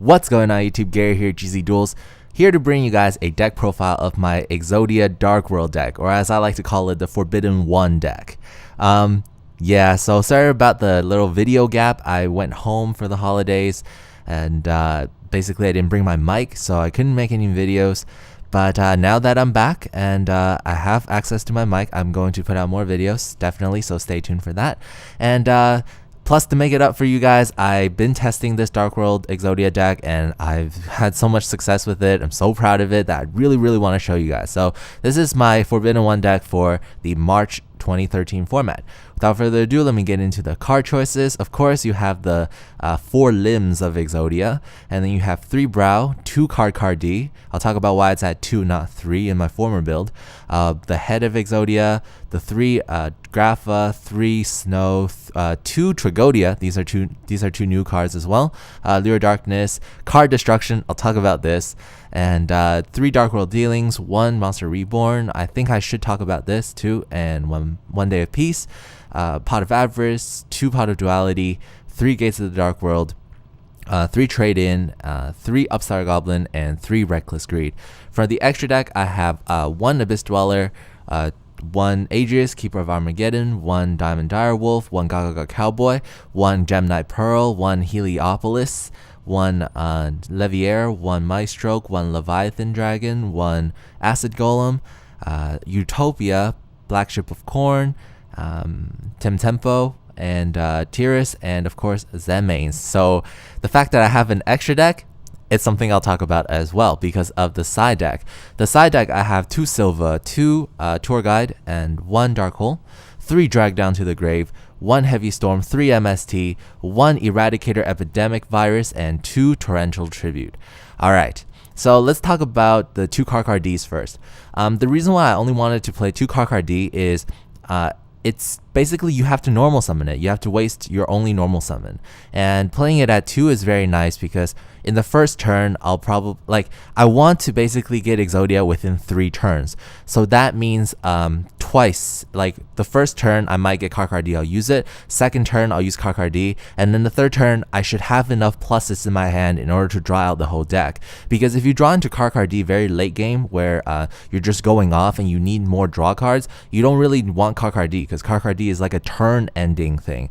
What's going on YouTube? Gary here, gzduels, here to bring you guys a deck profile of my Exodia Dark World deck, or as I like to call it, the Forbidden One deck. Yeah, so sorry about the little video gap. I went home for the holidays and basically I didn't bring my mic, so I couldn't make any videos. But now that I'm back and I have access to my mic, I'm going to put out more videos, definitely, so stay tuned for that. And plus, to make it up for you guys, I've been testing this Dark World Exodia deck and I've had so much success with it. I'm so proud of it that I really want to show you guys. So this is my Forbidden One deck for the March 2013 format. Without further ado, let me get into the card choices. Of course, you have the 4 limbs of Exodia, and then you have 3 Brow, 2 Carcar DS. I'll talk about why it's at 2, not 3 in my former build. The head of Exodia, the 3 Grapha, 3 Snow, 2 Tragodia. These are two new cards as well. Lure Darkness, Card Destruction. I'll talk about this. And 3 Dark World Dealings, 1 Monster Reborn. I think I should talk about this too. And 1 Day of Peace, Pot of Avarice, 2 Pot of Duality, 3 Gates of the Dark World, 3 Trade-In, 3 Upstart Goblin, and 3 Reckless Greed. For the extra deck, I have 1 Abyss Dweller, 1 Adrius, Keeper of Armageddon, 1 Diamond Direwolf, 1 Gaga Cowboy, 1 Gem Knight Pearl, 1 Heliopolis, 1 Leviaire, 1 Maestro, 1 Leviathan Dragon, 1 Acid Golem, Utopia, Black Ship of Corn, Temtempo, and Tiras, and of course Zemains. So the fact that I have an extra deck, it's something I'll talk about as well because of the side deck. The side deck, I have 2 Silva, 2 Tour Guide, and 1 Dark Hole, 3 Drag Down to the Grave, 1 Heavy Storm, 3 MST, 1 Eradicator Epidemic Virus, and 2 Torrential Tribute. Alright, so let's talk about the 2 Carcar DS first. The reason why I only wanted to play 2 Carcar DS is it's basically you have to normal summon it. You have to waste your only normal summon. And playing it at 2 is very nice because in the first turn, I'll probably, I want to basically get Exodia within 3 turns. So that means twice, the first turn, I might get Carcar DS, I'll use it. Second turn, I'll use Carcar DS. And then the third turn, I should have enough pluses in my hand in order to draw out the whole deck. Because if you draw into Carcar DS very late game, where you're just going off and you need more draw cards, you don't really want Carcar DS, because Carcar DS is like a turn-ending thing.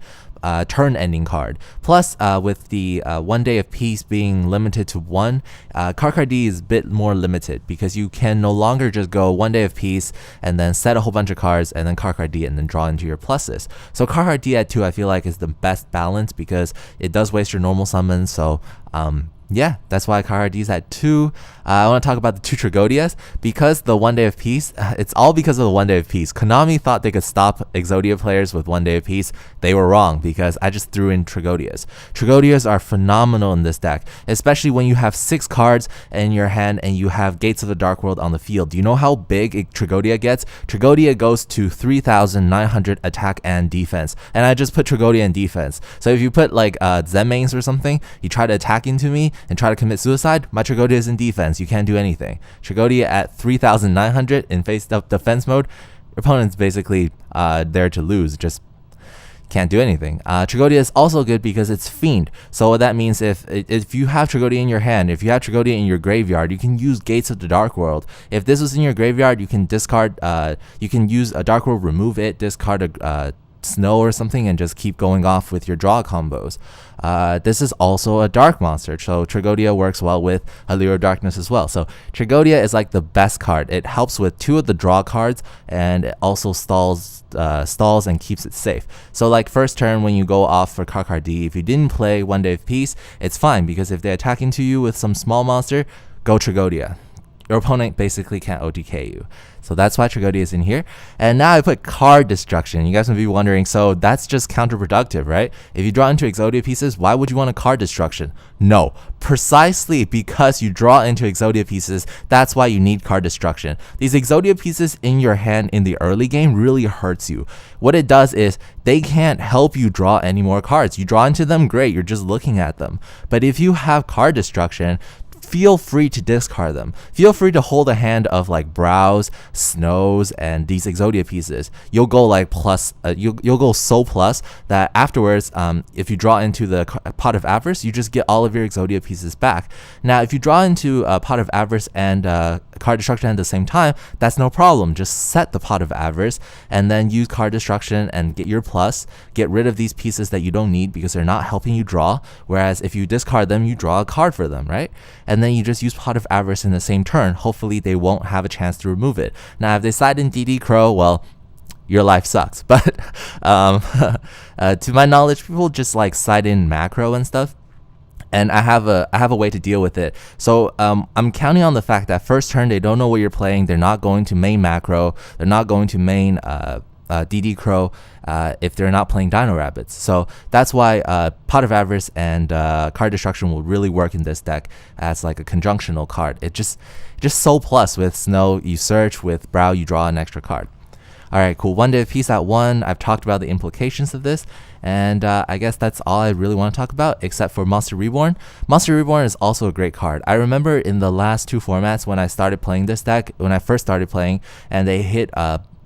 Turn-ending card. Plus, with the 1 Day of Peace being limited to 1, Carcar DS is a bit more limited because you can no longer just go 1 Day of Peace and then set a whole bunch of cards and then Carcar DS and then draw into your pluses. So Carcar DS at 2 I feel like is the best balance because it does waste your normal summons. So yeah, that's why Carcar DS at 2. I want to talk about the 2 Tragodias because the 1 Day of Peace, it's all because of the 1 Day of Peace. Konami thought they could stop Exodia players with 1 Day of Peace. They were wrong because I just threw in Tragodias. Tragodias are phenomenal in this deck, especially when you have 6 cards in your hand and you have Gates of the Dark World on the field. Do you know how big Tragodia gets? Tragodia goes to 3,900 attack and defense, and I just put Tragodia in defense. So if you put Zemains or something, you try to attack into me and try to commit suicide, my Tragodia is in defense. You can't do anything. Tragodia at 3,900 in face-up defense mode, your opponent's basically there to lose, just can't do anything. Tragodia is also good because it's Fiend. So what that means, if you have Tragodia in your hand, if you have Tragodia in your graveyard, you can use Gates of the Dark World. If this was in your graveyard, you can discard, you can use a Dark World, remove it, discard a Snow or something, and just keep going off with your draw combos. This is also a dark monster, so Tragodia works well with Allure of Darkness as well. So Tragodia is like the best card. It helps with 2 of the draw cards, and it also stalls and keeps it safe. So first turn when you go off for Carcar DS, if you didn't play 1 Day of Peace, it's fine because if they attack into you with some small monster, go Tragodia. Your opponent basically can't OTK you. So that's why Tragodia is in here. And now I put Card Destruction. You guys may be wondering, so that's just counterproductive, right? If you draw into Exodia pieces, why would you want a Card Destruction? No, precisely because you draw into Exodia pieces, that's why you need Card Destruction. These Exodia pieces in your hand in the early game really hurts you. What it does is they can't help you draw any more cards. You draw into them, great, you're just looking at them. But if you have Card Destruction, feel free to discard them. Feel free to hold a hand of like Brows, Snows, and these Exodia pieces. You'll go like plus, you'll go so plus that afterwards, if you draw into the Pot of Avarice, you just get all of your Exodia pieces back. Now, if you draw into Pot of Avarice and Card Destruction at the same time, that's no problem. Just set the Pot of Avarice and then use Card Destruction and get your plus. Get rid of these pieces that you don't need because they're not helping you draw. Whereas if you discard them, you draw a card for them, right? And then you just use Pot of Avarice in the same turn. Hopefully they won't have a chance to remove it. Now, if they side in DD Crow, well, your life sucks. But to my knowledge, people just like side in macro and stuff. And I have a way to deal with it. So I'm counting on the fact that first turn they don't know what you're playing. They're not going to main macro. They're not going to main DD Crow if they're not playing Dino Rabbits. So that's why Pot of Avarice and Card Destruction will really work in this deck as like a conjunctional card. It just so plus. With Snow you search, with Brow you draw an extra card. Alright, cool. 1 day of peace at 1. I've talked about the implications of this, and I guess that's all I really want to talk about, except for Monster Reborn. Monster Reborn is also a great card. I remember in the last 2 formats when I started playing this deck, when I first started playing, and they hit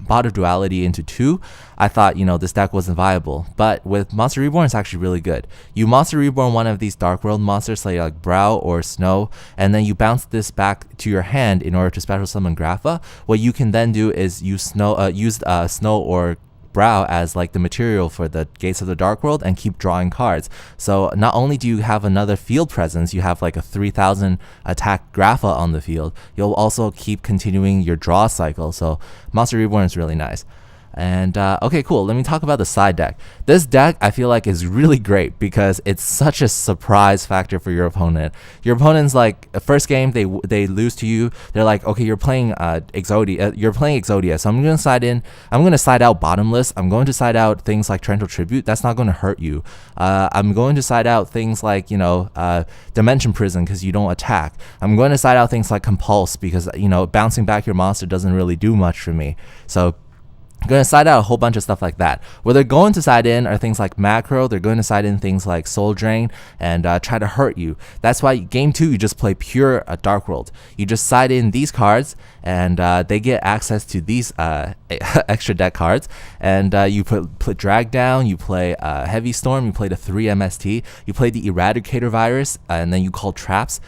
Bot of Duality into 2, I thought, this deck wasn't viable. But with Monster Reborn, it's actually really good. You Monster Reborn one of these Dark World monsters, like Brow or Snow, and then you bounce this back to your hand in order to special summon Grapha. What you can then do is use Snow or Brow as like the material for the Gates of the Dark World and keep drawing cards. So not only do you have another field presence, you have like a 3000 attack Grapha on the field, you'll also keep continuing your draw cycle. So Monster Reborn is really nice. And okay, cool. Let me talk about the side deck. This deck I feel like is really great because it's such a surprise factor for your opponent. Your opponent's like, first game they lose to you. They're like, okay, you're playing Exodia. You're playing Exodia, so I'm gonna side in. I'm gonna side out Bottomless. I'm going to side out things like Torrential Tribute. That's not going to hurt you. I'm going to side out things like Dimension Prison because you don't attack. I'm going to side out things like Compulse because bouncing back your monster doesn't really do much for me. So I'm going to side out a whole bunch of stuff like that. What they're going to side in are things like Macro. They're going to side in things like Soul Drain and try to hurt you. That's why game 2 you just play pure Dark World. You just side in these cards and they get access to these extra deck cards. And you put Drag Down, you play Heavy Storm, you play the 3 MST, you play the Eradicator Virus, and then you call Traps,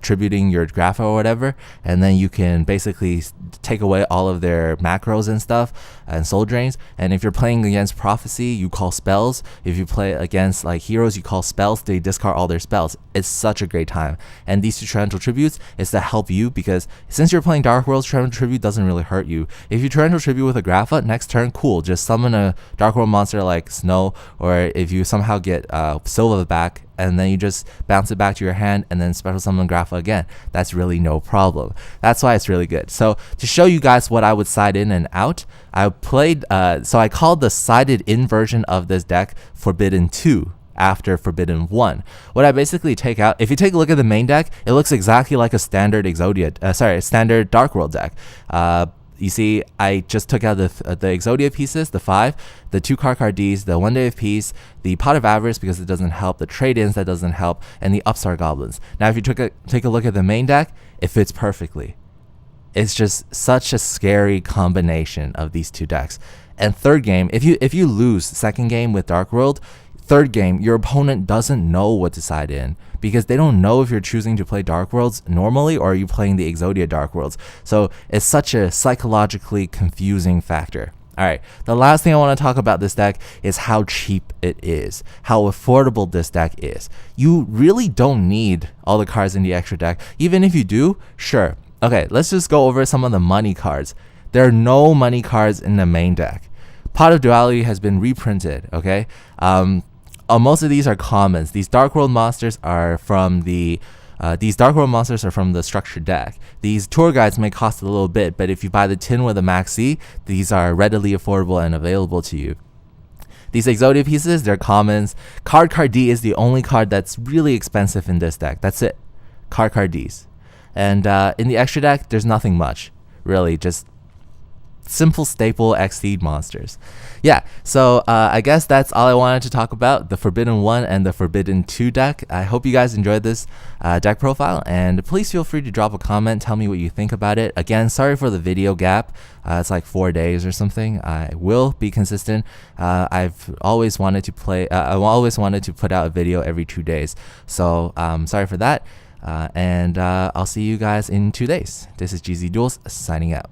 tributing your Grapha or whatever. And then you can basically take away all of their macros and stuff and soul drains. And if you're playing against Prophecy, you call spells. If you play against like heroes, you call spells. They discard all their spells. It's such a great time. And these 2 Torrential Tributes is to help you because since you're playing Dark World, Torrential Tribute doesn't really hurt you. If you Torrential Tribute with a Grapha, next turn, cool. Just summon a Dark World monster like Snow, or if you somehow get Silva back, and then you just bounce it back to your hand and then special summon Grapha again. That's really no problem. That's why it's really good. So to show you guys what I would side in and out, I played, so I called the sided in version of this deck Forbidden 2 after Forbidden 1. What I basically take out, if you take a look at the main deck, it looks exactly like a standard standard Dark World deck. You see, I just took out the Exodia pieces, the 5, the 2 Carcar DS, the 1 day of peace, the Pot of Avarice because it doesn't help, the trade-ins that doesn't help, and the Upstart Goblins. Now, if you take a look at the main deck, it fits perfectly. It's just such a scary combination of these 2 decks. And third game, if you lose second game with Dark World, third game, your opponent doesn't know what to side in because they don't know if you're choosing to play Dark Worlds normally or are you playing the Exodia Dark Worlds. So it's such a psychologically confusing factor. Alright, the last thing I want to talk about this deck is how cheap it is, how affordable this deck is. You really don't need all the cards in the extra deck. Even if you do, sure. Okay, let's just go over some of the money cards. There are no money cards in the main deck. Pot of Duality has been reprinted, okay? Most of these are commons. These Dark World monsters are from the structured deck. These tour guides may cost a little bit, but if you buy the tin with a maxi, these are readily affordable and available to you. These Exodia pieces, they're commons. Carcar DS is the only card that's really expensive in this deck. That's it. Carcar DS. And in the extra deck, there's nothing much, really. Just simple staple Xseed monsters. Yeah, so I guess that's all I wanted to talk about, the Forbidden 1 and the Forbidden 2 deck. I hope you guys enjoyed this deck profile, and please feel free to drop a comment, tell me what you think about it. Again, sorry for the video gap. It's like 4 days or something. I will be consistent. I've always wanted to play, I've always wanted to put out a video every 2 days. So sorry for that. And I'll see you guys in 2 days. This is gzduel signing out.